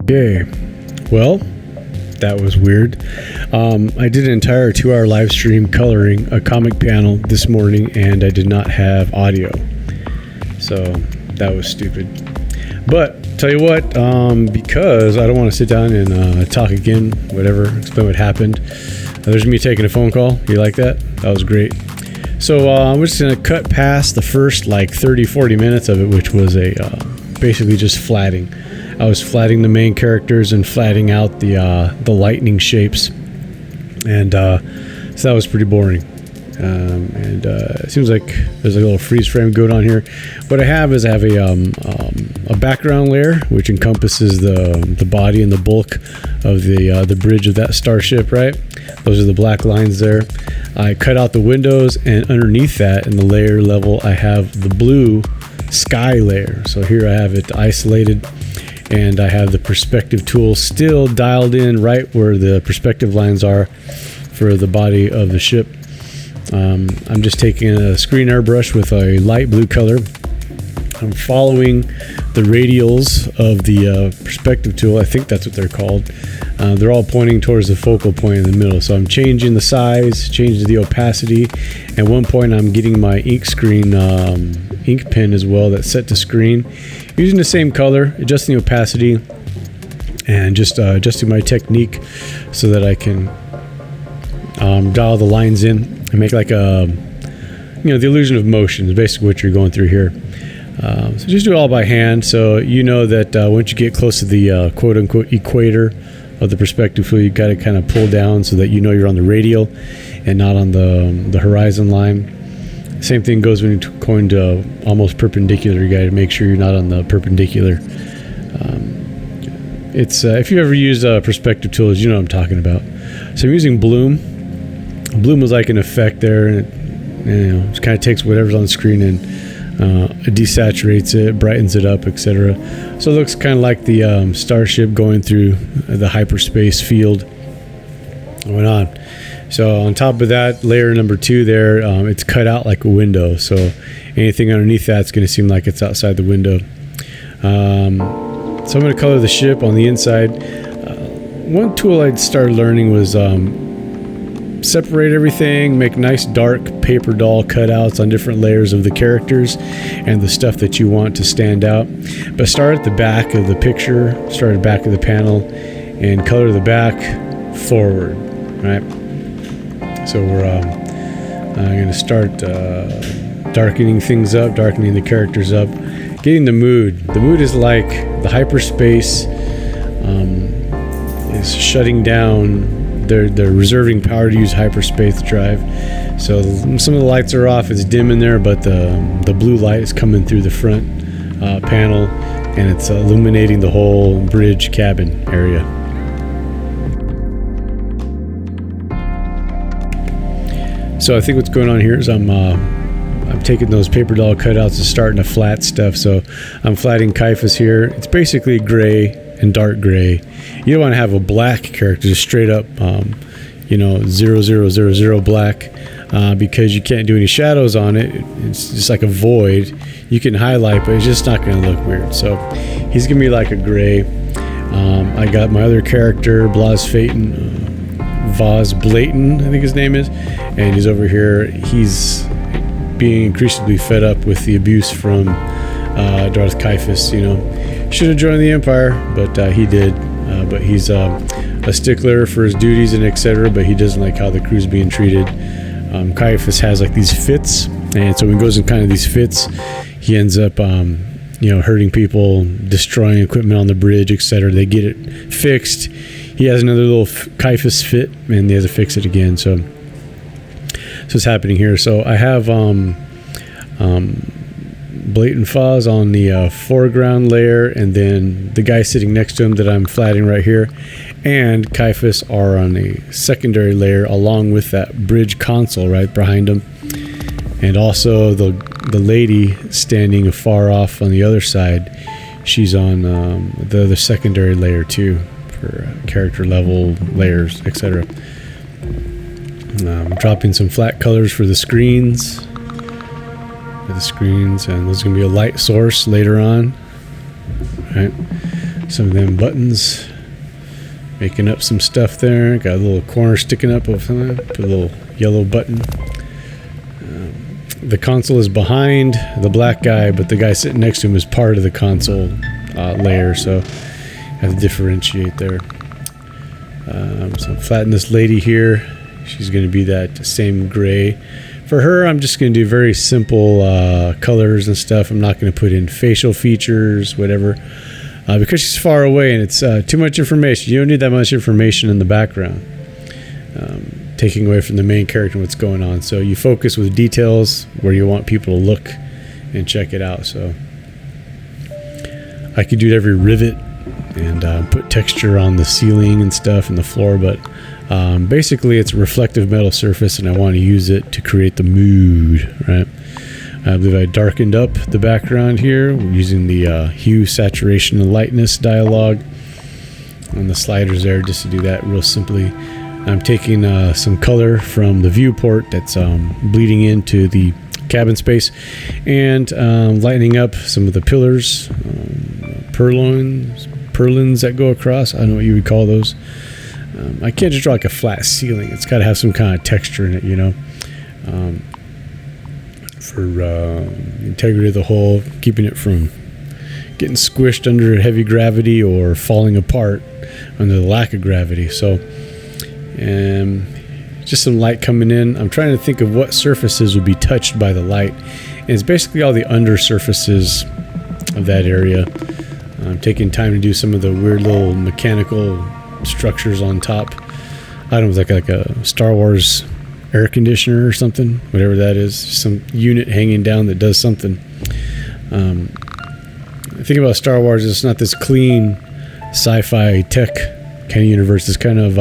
Okay, well, that was weird. I did an entire 2-hour live stream coloring a comic panel this morning, and I did not have audio, so that was stupid. But tell you what, because I don't want to sit down and talk again, whatever, explain what happened. There's me taking a phone call. You like that? That was great. So I'm just going to cut past the first like 30-40 minutes of it, which was basically just flatting. I was flatting the main characters and flatting out the lightning shapes, and so that was pretty boring. It seems like there's a little freeze frame going on here. What I have is a background layer which encompasses the body and the bulk of the bridge of that starship, right? Those are the black lines there. I cut out the windows, and underneath that in the layer level I have the blue sky layer. So here I have it isolated, and I have the perspective tool still dialed in right where the perspective lines are for the body of the ship. I'm just taking a screen airbrush with a light blue color. I'm following the radials of the perspective tool. I think that's what they're called. They're all pointing towards the focal point in the middle. So I'm changing the size, changing the opacity. At one point I'm getting my ink pen as well that's set to screen. Using the same color, adjusting the opacity, and just adjusting my technique so that I can dial the lines in and make like the illusion of motion is basically what you're going through here. So just do it all by hand. So you know that once you get close to the quote-unquote equator of the perspective tool, you got to kind of pull down so that you know you're on the radial and not on the horizon line. Same thing goes when you're going to almost perpendicular. You got to make sure you're not on the perpendicular. If you ever use perspective tools, you know what I'm talking about. So I'm using Bloom. Bloom was like an effect there, and it just kind of takes whatever's on the screen and it desaturates it, brightens it up, etc. So it looks kind of like the starship going through the hyperspace field going on. So on top of that, layer number 2 there, it's cut out like a window. So anything underneath that's going to seem like it's outside the window. So I'm going to color the ship on the inside. One tool I started learning was separate everything, make nice dark paper doll cutouts on different layers of the characters and the stuff that you want to stand out. But start at the back of the picture, start at the back of the panel, and color the back forward, right? So we're going to start darkening things up, darkening the characters up, getting the mood. The mood is like the hyperspace is shutting down. They're reserving power to use hyperspace drive. So some of the lights are off. It's dim in there, but the blue light is coming through the front panel, and it's illuminating the whole bridge cabin area. So I think what's going on here is I'm taking those paper doll cutouts and starting to flat stuff. So I'm flatting Caiaphas here. It's basically gray and dark gray. You don't want to have a black character, just straight up 0000 black, because you can't do any shadows on it. It's just like a void. You can highlight, but it's just not going to look weird. So he's gonna be like a gray. I got my other character, Vaz Blayton, I think his name is, and he's over here. He's being increasingly fed up with the abuse from Darth Caiaphas. Should have joined the Empire, but he did. But he's a stickler for his duties and etc. But he doesn't like how the crew's being treated. Caiaphas has like these fits, and so when he goes in kind of these fits, he ends up hurting people, destroying equipment on the bridge, etc. They get it fixed. He has another little Caiaphas fit, and they have to fix it again. So it's happening here. So I have Blatant Foz on the foreground layer, and then the guy sitting next to him that I'm flatting right here and Caiaphas are on a secondary layer along with that bridge console right behind him, and also the lady standing far off on the other side, she's on the other secondary layer too for character level layers, etc. I'm dropping some flat colors for the screens. And there's going to be a light source later on, right? some of them buttons, making up some stuff there. Got a little corner sticking up of put a little yellow button. The console is behind the black guy, but the guy sitting next to him is part of the console layer, so I have to differentiate there. So I'm flattening this lady here. She's going to be that same gray. For her, I'm just going to do very simple colors and stuff. I'm not going to put in facial features, whatever, because she's far away and it's too much information. You don't need that much information in the background, taking away from the main character and what's going on. So you focus with details where you want people to look and check it out. So I could do every rivet and put texture on the ceiling and stuff and the floor, but basically it's a reflective metal surface and I want to use it to create the mood, right? I believe I darkened up the background here using the hue, saturation, and lightness dialog on the sliders there, just to do that real simply. I'm taking some color from the viewport that's bleeding into the cabin space and lightening up some of the pillars, purlins that go across. I don't know what you would call those. I can't just draw like a flat ceiling. It's got to have some kind of texture in it, you know, for integrity of the whole, keeping it from getting squished under heavy gravity or falling apart under the lack of gravity. So just some light coming in. I'm trying to think of what surfaces would be touched by the light, and it's basically all the under surfaces of that area. I'm taking time to do some of the weird little mechanical structures on top. I don't know, like a Star Wars air conditioner or something, whatever that is, some unit hanging down that does something. The thing about Star Wars is it's not this clean sci-fi tech kind of universe. It's kind of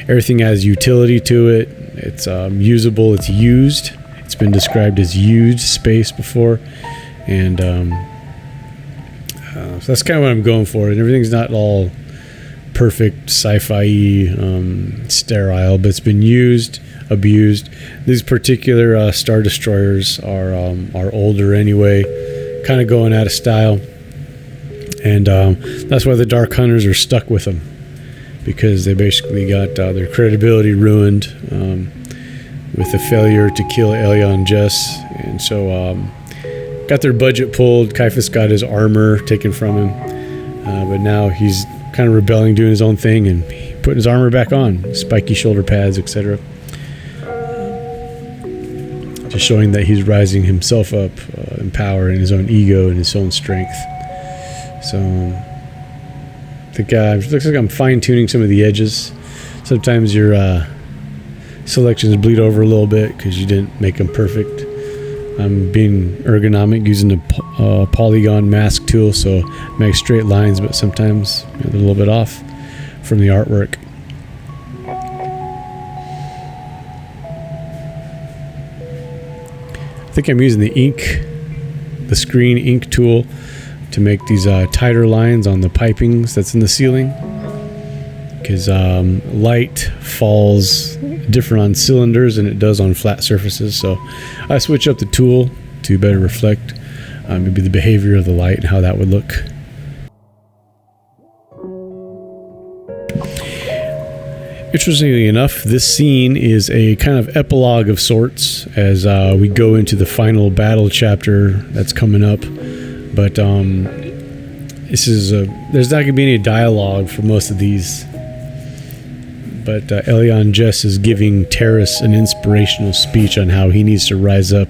everything has utility to it. It's usable. It's used. It's been described as used space before, and so that's kind of what I'm going for. And everything's not all perfect sci-fi sterile, but it's been used, abused. These particular Star Destroyers are older anyway, kind of going out of style, and that's why the Dark Hunters are stuck with them, because they basically got their credibility ruined with the failure to kill Elion Jess, and so got their budget pulled. Kaifas got his armor taken from him, but now he's kind of rebelling, doing his own thing, and putting his armor back on, spiky shoulder pads, etc. Just showing that he's rising himself up in power and his own ego and his own strength. So I think it looks like I'm fine-tuning some of the edges. Sometimes your selections bleed over a little bit because you didn't make them perfect. I'm being ergonomic using the polygon mask tool, so I make straight lines, but sometimes they're a little bit off from the artwork. I think I'm using the screen ink tool to make these tighter lines on the pipings that's in the ceiling, because light falls different on cylinders than it does on flat surfaces. So I switch up the tool to better reflect maybe the behavior of the light and how that would look. Interestingly enough, this scene is a kind of epilogue of sorts as we go into the final battle chapter that's coming up. But this is there's not going to be any dialogue for most of these. But Elion Jess is giving Terrace an inspirational speech on how he needs to rise up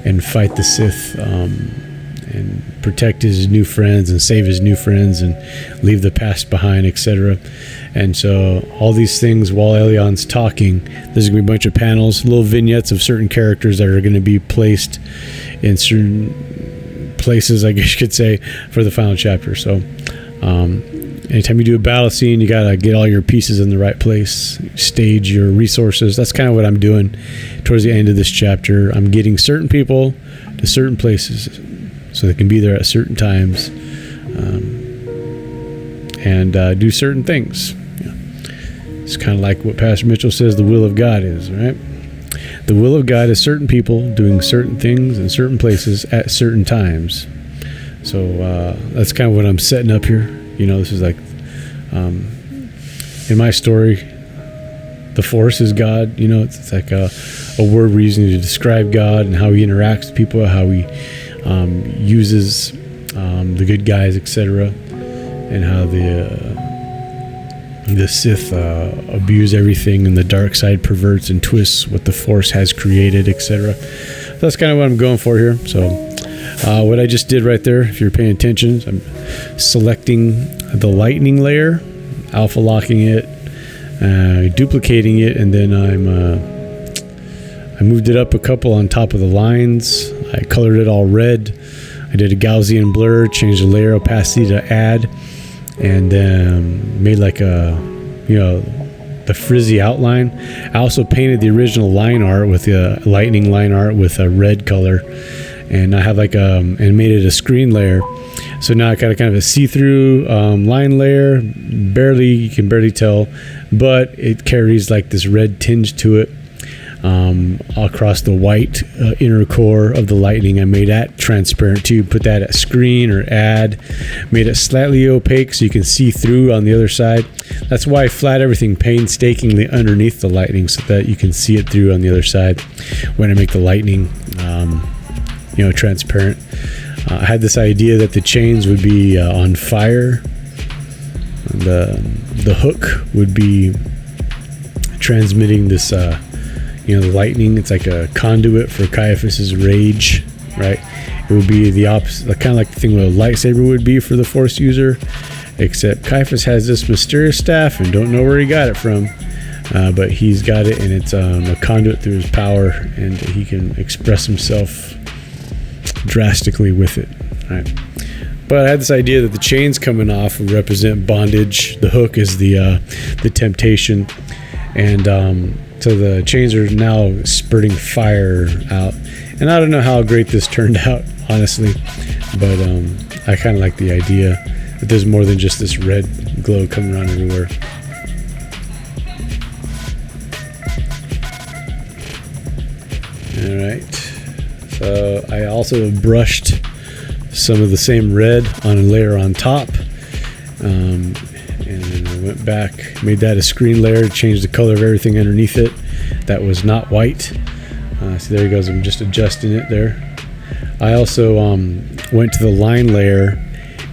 and fight the Sith and protect his new friends and save his new friends and leave the past behind, etc. And so all these things while Elion's talking, there's going to be a bunch of panels, little vignettes of certain characters that are going to be placed in certain places, I guess you could say, for the final chapter. So anytime you do a battle scene, you got to get all your pieces in the right place, stage your resources. That's kind of what I'm doing towards the end of this chapter. I'm getting certain people to certain places so they can be there at certain times and do certain things. It's kind of like what Pastor Mitchell says the will of God is, right? The will of God is certain people doing certain things in certain places at certain times. So that's kind of what I'm setting up here. You know, this is like, in my story, the Force is God. You know, it's like a word we're using to describe God and how he interacts with people, how he uses the good guys, etc., and how the Sith abuse everything, and the dark side perverts and twists what the Force has created, etc. That's kind of what I'm going for here. So what I just did right there, if you're paying attention, I'm selecting the lightning layer, alpha locking it, duplicating it, and then I moved it up a couple on top of the lines. I colored it all red. I did a Gaussian blur, changed the layer opacity to add, and made like a, you know, the frizzy outline. I also painted the original line art with the lightning line art with a red color, and I have like and made it a screen layer. So now I got a kind of a see-through line layer. You can barely tell, but it carries like this red tinge to it across the white inner core of the lightning. I made that transparent too. Put that at screen or add. Made it slightly opaque so you can see through on the other side. That's why I flat everything painstakingly underneath the lightning so that you can see it through on the other side when I make the lightning, you know, transparent. I had this idea that the chains would be on fire. The hook would be transmitting this, you know, the lightning. It's like a conduit for Caiaphas's rage, right? It would be the opposite, kind of like the thing what a lightsaber would be for the Force user, except Caiaphas has this mysterious staff and don't know where he got it from, but he's got it, and it's a conduit through his power, and he can express himself drastically with it, right? But I had this idea that the chains coming off would represent bondage. The hook is the temptation, and so the chains are now spurting fire out. And I don't know how great this turned out, honestly, but I kind of like the idea that there's more than just this red glow coming around everywhere. All right. So I also brushed some of the same red on a layer on top, and then I went back, made that a screen layer, changed the color of everything underneath it that was not white. See, there he goes. I'm just adjusting it there. I also went to the line layer,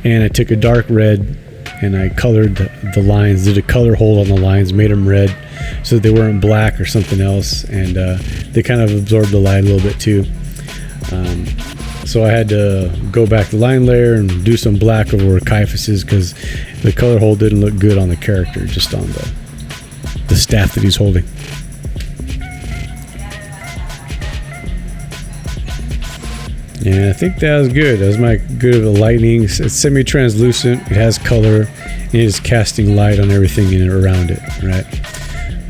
and I took a dark red and I colored the lines, did a color hold on the lines, made them red so that they weren't black or something else, and they kind of absorbed the light a little bit too. So I had to go back to the line layer and do some black over where Caiaphas is, because the color hold didn't look good on the character, just on the staff that he's holding. Yeah, I think that was good. That was my good of the lightning. It's semi-translucent. It has color. And it is casting light on everything in it around it, right?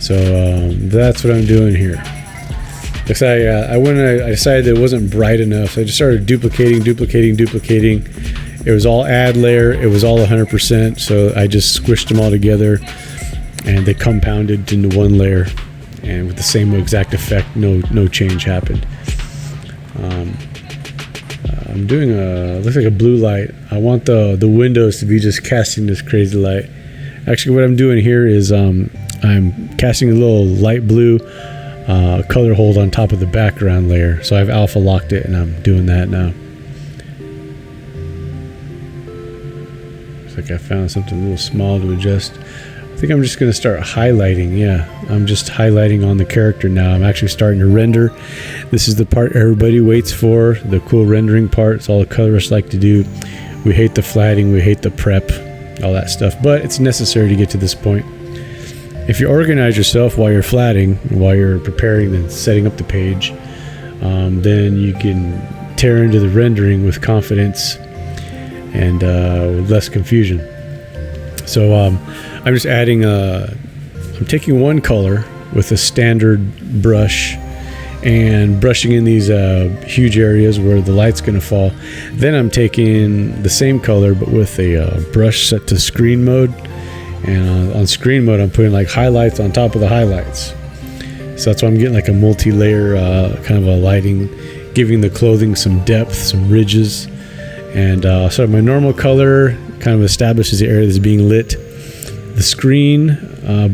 So that's what I'm doing here. Because I decided that it wasn't bright enough, so I just started duplicating. It was all add layer. It was all 100%. So I just squished them all together, and they compounded into one layer, and with the same exact effect, no change happened. I'm doing looks like a blue light. I want the windows to be just casting this crazy light. Actually, what I'm doing here is I'm casting a little light blue color hold on top of the background layer. So I've alpha locked it, and I'm doing that now. Looks like I found something a little small to adjust. I think I'm just going to start highlighting. Yeah, I'm just highlighting on the character now. I'm actually starting to render. This is the part everybody waits for, the cool rendering part. It's all the colorists like to do. We hate the flatting, we hate the prep, all that stuff, but it's necessary to get to this point. If you organize yourself while you're flatting, while you're preparing and setting up the page, then you can tear into the rendering with confidence and with less confusion. So I'm just adding I'm taking one color with a standard brush and brushing in these huge areas where the light's going to fall. Then I'm taking the same color but with a brush set to screen mode, and on screen mode I'm putting like highlights on top of the highlights. So that's why I'm getting like a multi-layer kind of a lighting, giving the clothing some depth, some ridges. And so my normal color kind of establishes the area that's being lit. The screen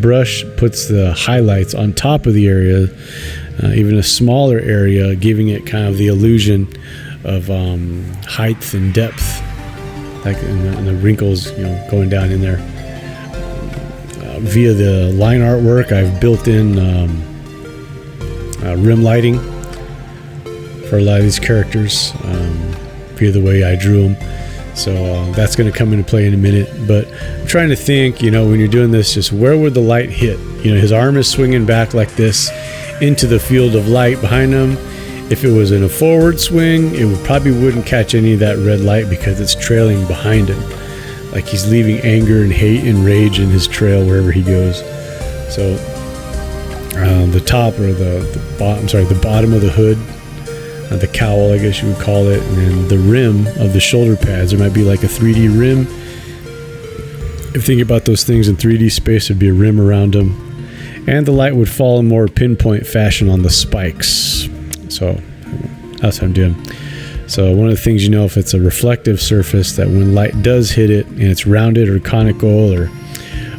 brush puts the highlights on top of the area, even a smaller area, giving it kind of the illusion of height and depth, like in the wrinkles, going down in there. Via the line artwork, I've built in rim lighting for a lot of these characters via the way I drew them. So that's going to come into play in a minute. But I'm trying to think, when you're doing this, just where would the light hit? His arm is swinging back like this into the field of light behind him. If it was in a forward swing, it probably wouldn't catch any of that red light because it's trailing behind him. Like he's leaving anger and hate and rage in his trail wherever he goes. So the top or the bottom of the hood, the cowl, I guess you would call it, and then the rim of the shoulder pads, there might be like a 3D rim. If you think about those things in 3D space, there'd be a rim around them, and the light would fall in more pinpoint fashion on the spikes. So that's what I'm doing. So one of the things, if it's a reflective surface, that when light does hit it and it's rounded or conical, or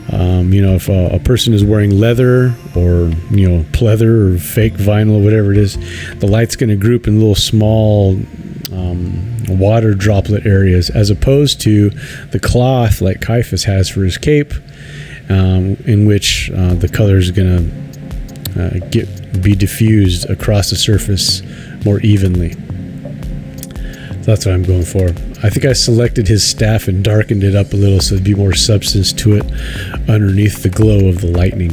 if a person is wearing leather or pleather or fake vinyl, whatever it is, the light's going to group in little small water droplet areas, as opposed to the cloth like Caiaphas has for his cape, in which the color is going to be diffused across the surface more evenly. That's what I'm going for. I think I selected his staff and darkened it up a little so there'd be more substance to it underneath the glow of the lightning.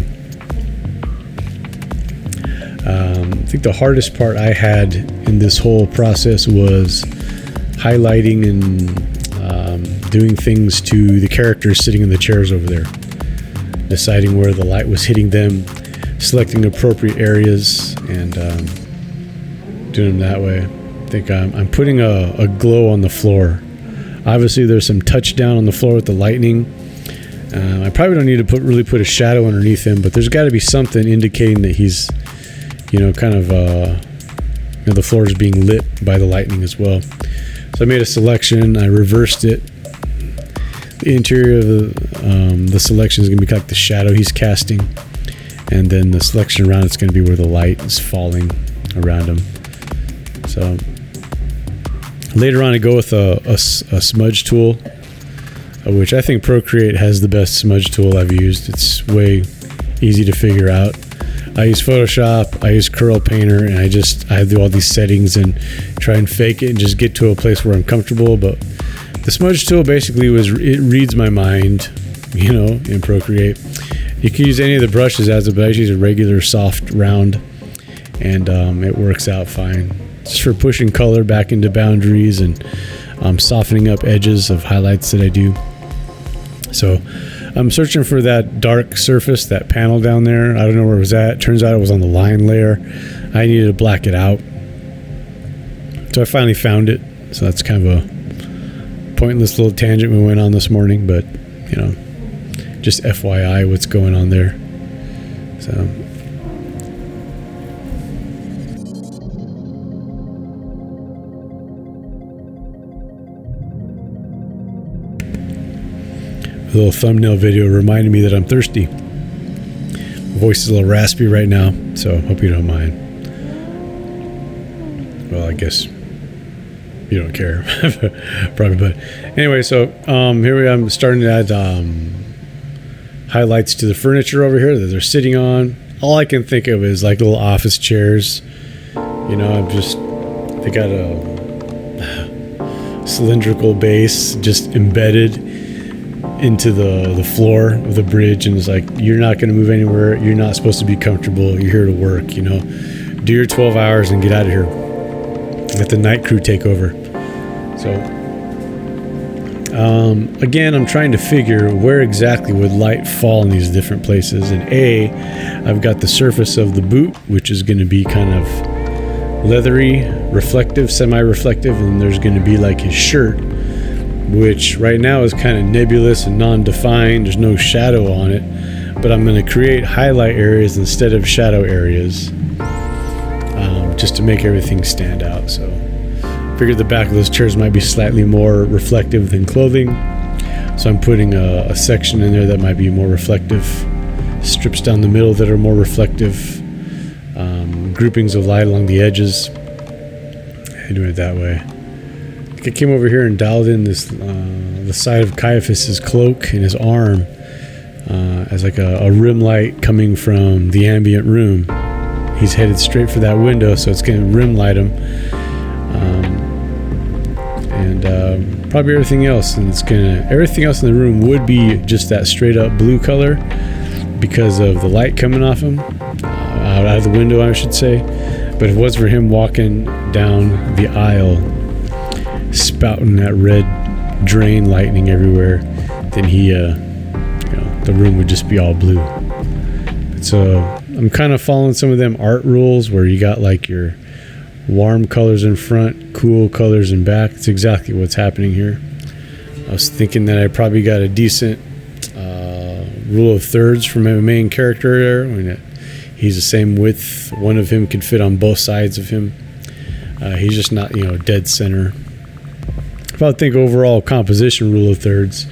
I think the hardest part I had in this whole process was highlighting and doing things to the characters sitting in the chairs over there. Deciding where the light was hitting them, selecting appropriate areas, and doing them that way. I think I'm putting a glow on the floor. Obviously there's some touchdown on the floor with the lightning. I probably don't need to really put a shadow underneath him, but there's got to be something indicating that he's the floor is being lit by the lightning as well. So I made a selection, I reversed it. The interior of the selection is going to be like the shadow he's casting, and then the selection around it's going to be where the light is falling around him. So later on I go with a smudge tool, which I think Procreate has the best smudge tool I've used. It's way easy to figure out. I use Photoshop, I use Curl Painter, and I do all these settings and try and fake it and just get to a place where I'm comfortable. But the smudge tool basically it reads my mind, in Procreate. You can use any of the brushes as it, but I just use a regular soft round, and it works out fine. Just for pushing color back into boundaries and softening up edges of highlights that I do. So I'm searching for that dark surface, that panel down there. I don't know where it was at. Turns out it was on the line layer. I needed to black it out. So I finally found it. So that's kind of a pointless little tangent we went on this morning, but just FYI what's going on there. So a little thumbnail video reminded me that I'm thirsty. My voice is a little raspy right now, so hope you don't mind. Well, I guess you don't care. Probably, but anyway, so here we are. I'm starting to add highlights to the furniture over here that they're sitting on. All I can think of is like little office chairs. They got a cylindrical base just embedded into the floor of the bridge, and it's like, you're not going to move anywhere, you're not supposed to be comfortable, you're here to work, do your 12 hours and get out of here, let the night crew take over. So again, I'm trying to figure where exactly would light fall in these different places. And I've got the surface of the boot, which is going to be kind of leathery, reflective, semi-reflective, and there's going to be like his shirt, which right now is kind of nebulous and non-defined. There's no shadow on it, but I'm going to create highlight areas instead of shadow areas, just to make everything stand out. So I figured the back of those chairs might be slightly more reflective than clothing. So I'm putting a section in there that might be more reflective, strips down the middle that are more reflective, groupings of light along the edges, and doing it that way. I came over here and dialed in this the side of Caiaphas's cloak and his arm as like a rim light coming from the ambient room. He's headed straight for that window, so it's going to rim light him, and probably everything else. And everything else in the room would be just that straight up blue color because of the light coming off him, out of the window, I should say. But if it was for him walking down the aisle, spouting that red drain lightning everywhere, then the room would just be all blue. So I'm kind of following some of them art rules where you got like your warm colors in front, cool colors in back. It's exactly what's happening here. I was thinking that I probably got a decent rule of thirds for my main character there. When he's the same width, one of him could fit on both sides of him. He's just not, dead center. If I would think overall composition rule of thirds,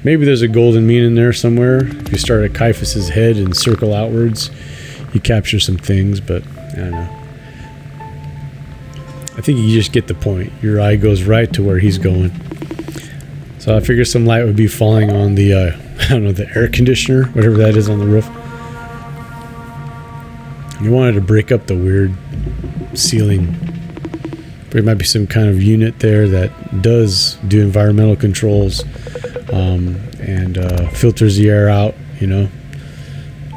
maybe there's a golden mean in there somewhere. If you start at Caiaphas's head and circle outwards, you capture some things, but I don't know. I think you just get the point. Your eye goes right to where he's going. So I figure some light would be falling on the, the air conditioner, whatever that is on the roof. You wanted to break up the weird ceiling. There might be some kind of unit there that does do environmental controls and filters the air out,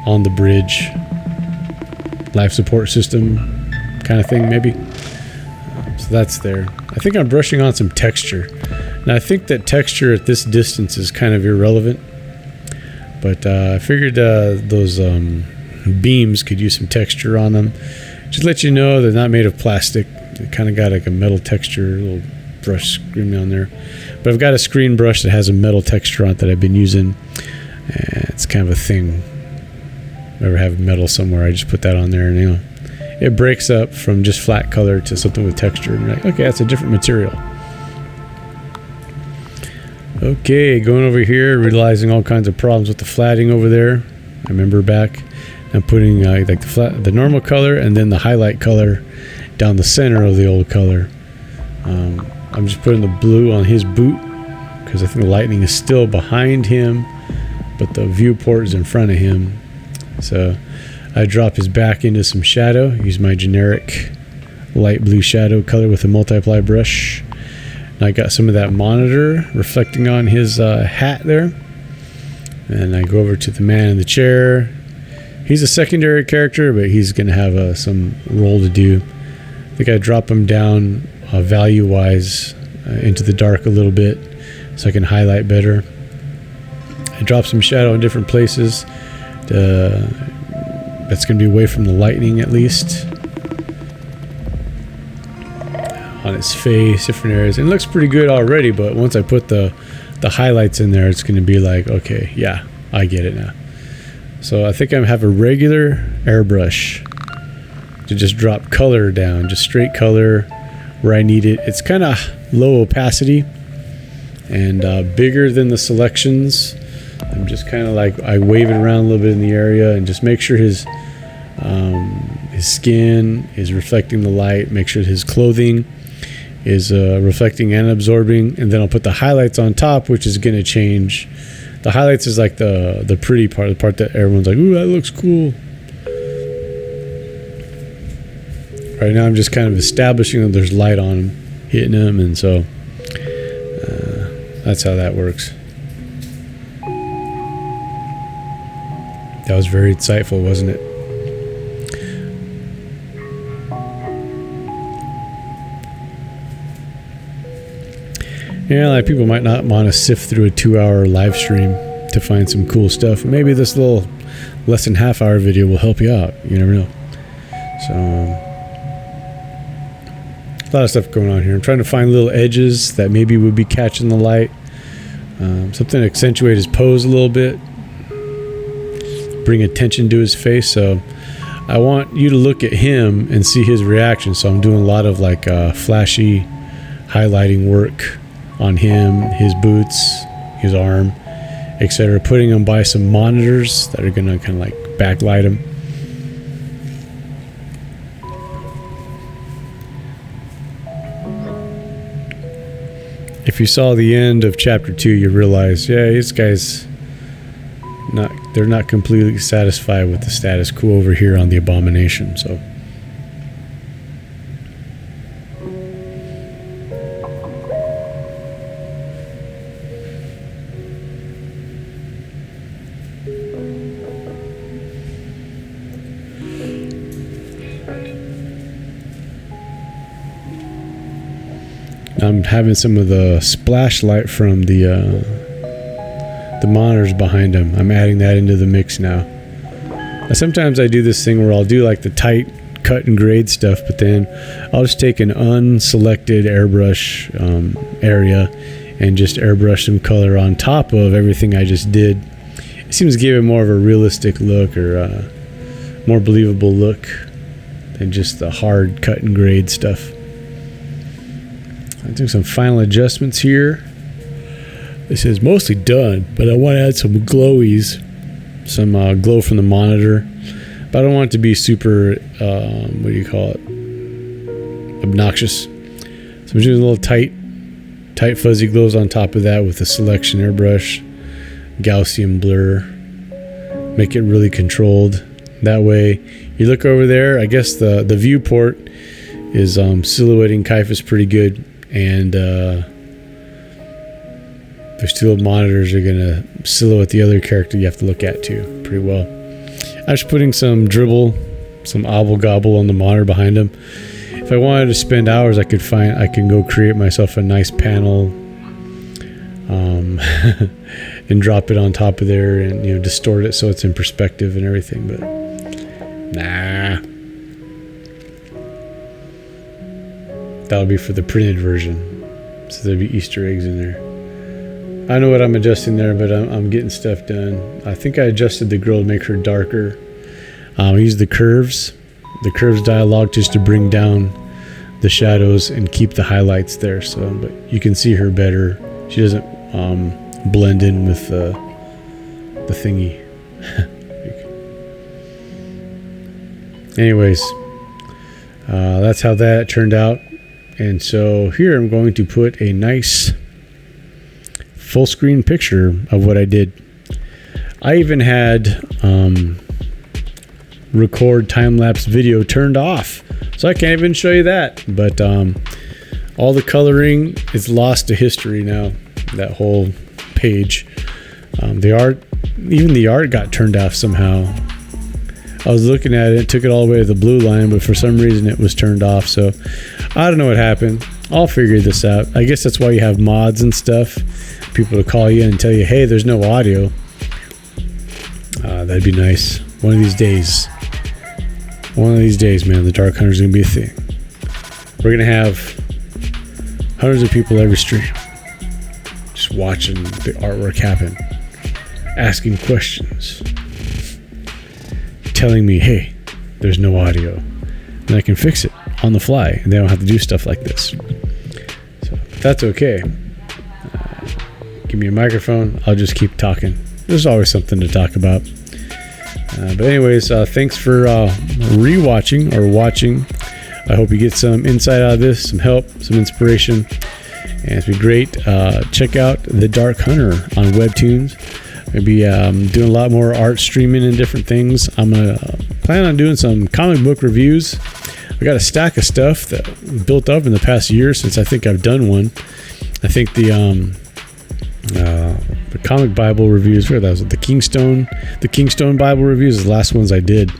on the bridge. Life support system kind of thing, maybe. So that's there. I think I'm brushing on some texture. Now, I think that texture at this distance is kind of irrelevant. But I figured those beams could use some texture on them. Just let you know they're not made of plastic. They kind of got like a metal texture, a little brush screen on there. But I've got a screen brush that has a metal texture on it that I've been using. And it's kind of a thing. If I ever have metal somewhere, I just put that on there, and it breaks up from just flat color to something with texture. And you're like, okay, that's a different material. Okay, going over here, realizing all kinds of problems with the flatting over there. I remember back, I'm putting like the normal color and then the highlight color down the center of the old color. I'm just putting the blue on his boot because I think the lightning is still behind him, but the viewport is in front of him. So I drop his back into some shadow. Use my generic light blue shadow color with a multiply brush. And I got some of that monitor reflecting on his hat there. And I go over to the man in the chair. He's a secondary character, but he's going to have some role to do. I think I drop him down value-wise into the dark a little bit so I can highlight better. I drop some shadow in different places. That's going to be away from the lightning at least. On his face, different areas. And it looks pretty good already, but once I put the highlights in there, it's going to be like, okay, yeah, I get it now. So I think I have a regular airbrush to just drop color down, just straight color where I need it. It's kind of low opacity and bigger than the selections. I'm just kind of like, I wave it around a little bit in the area and just make sure his skin is reflecting the light, make sure his clothing is reflecting and absorbing, and then I'll put the highlights on top, which is going to change. The highlights is like the pretty part, the part that everyone's like, ooh, that looks cool. Right now I'm just kind of establishing that there's light on him, hitting him, and so that's how that works. That was very insightful, wasn't it? Yeah, a lot of people might not want to sift through a 2-hour live stream to find some cool stuff. Maybe this little less than half-hour video will help you out. You never know. So, a lot of stuff going on here. I'm trying to find little edges that maybe would be catching the light. Something to accentuate his pose a little bit. Bring attention to his face. So, I want you to look at him and see his reaction. So, I'm doing a lot of like flashy highlighting work on him, his boots, his arm, etc. Putting them by some monitors that are going to kind of like backlight him. If you saw the end of chapter 2, you realize, yeah, these guys they're not completely satisfied with the status quo over here on the Abomination. So I'm having some of the splash light from the monitors behind him. I'm adding that into the mix now. Sometimes I do this thing where I'll do like the tight cut and grade stuff, but then I'll just take an unselected airbrush area and just airbrush some color on top of everything I just did. It seems to give it more of a realistic look, or a more believable look than just the hard cut and grade stuff. I took some final adjustments here. This is mostly done, but I want to add some glowies, some glow from the monitor. But I don't want it to be super, obnoxious. So I'm doing a little tight fuzzy glows on top of that with a selection airbrush, Gaussian blur. Make it really controlled. That way, you look over there. I guess the viewport is silhouetting Caiaphas pretty good. And those two little monitors are going to silhouette the other character you have to look at too pretty well. I'm just putting some dribble, some obble gobble on the monitor behind him. If I wanted to spend hours, I can go create myself a nice panel and drop it on top of there and distort it so it's in perspective and everything, but nah. That'll be for the printed version. So there'll be Easter eggs in there. I know what I'm adjusting there, but I'm getting stuff done. I think I adjusted the girl to make her darker. I used the curves dialogue just to bring down the shadows and keep the highlights there. So, but you can see her better. She doesn't blend in with the thingy. Anyways, that's how that turned out. And so here I'm going to put a nice full screen picture of what I did. I even had record time-lapse video turned off, so I can't even show you that. But all the coloring is lost to history now, that whole page. Even the art got turned off somehow. I was looking at it, took it all the way to the blue line, but for some reason it was turned off. So I don't know what happened. I'll figure this out. I guess that's why you have mods and stuff. People to call you and tell you, hey, there's no audio. That'd be nice. One of these days, man, the Dark Hunter's going to be a thing. We're going to have hundreds of people every stream just watching the artwork happen, asking questions, telling me, hey, there's no audio. And I can fix it on the fly, and they don't have to do stuff like this. So that's okay. Give me a microphone, I'll just keep talking. There's always something to talk about. But anyways, thanks for rewatching or watching. I hope you get some insight out of this, some help, some inspiration, and it's been great. Check out The Dark Hunter on Webtoons. Maybe doing a lot more art streaming and different things. I'm gonna plan on doing some comic book reviews. I got a stack of stuff that built up in the past year since I think I've done one. I think the comic Bible reviews, where that was, the Kingstone Bible reviews, the last ones I did.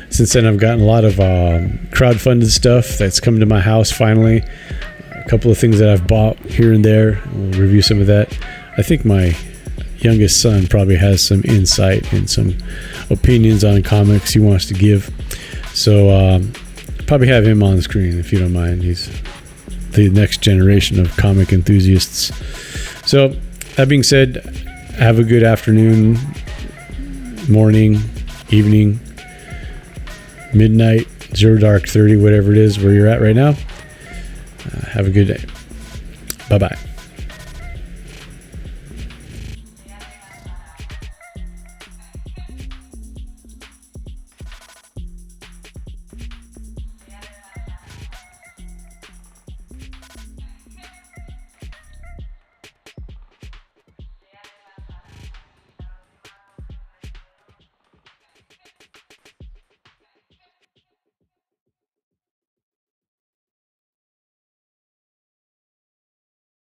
Since then, I've gotten a lot of crowdfunded stuff that's come to my house finally. A couple of things that I've bought here and there. We'll review some of that. I think my youngest son probably has some insight and some opinions on comics he wants to give. So probably have him on the screen if you don't mind. He's the next generation of comic enthusiasts. So that being said, have a good afternoon, morning, evening, midnight, 0 dark 30, whatever it is where you're at right now. Have a good day. Bye-bye.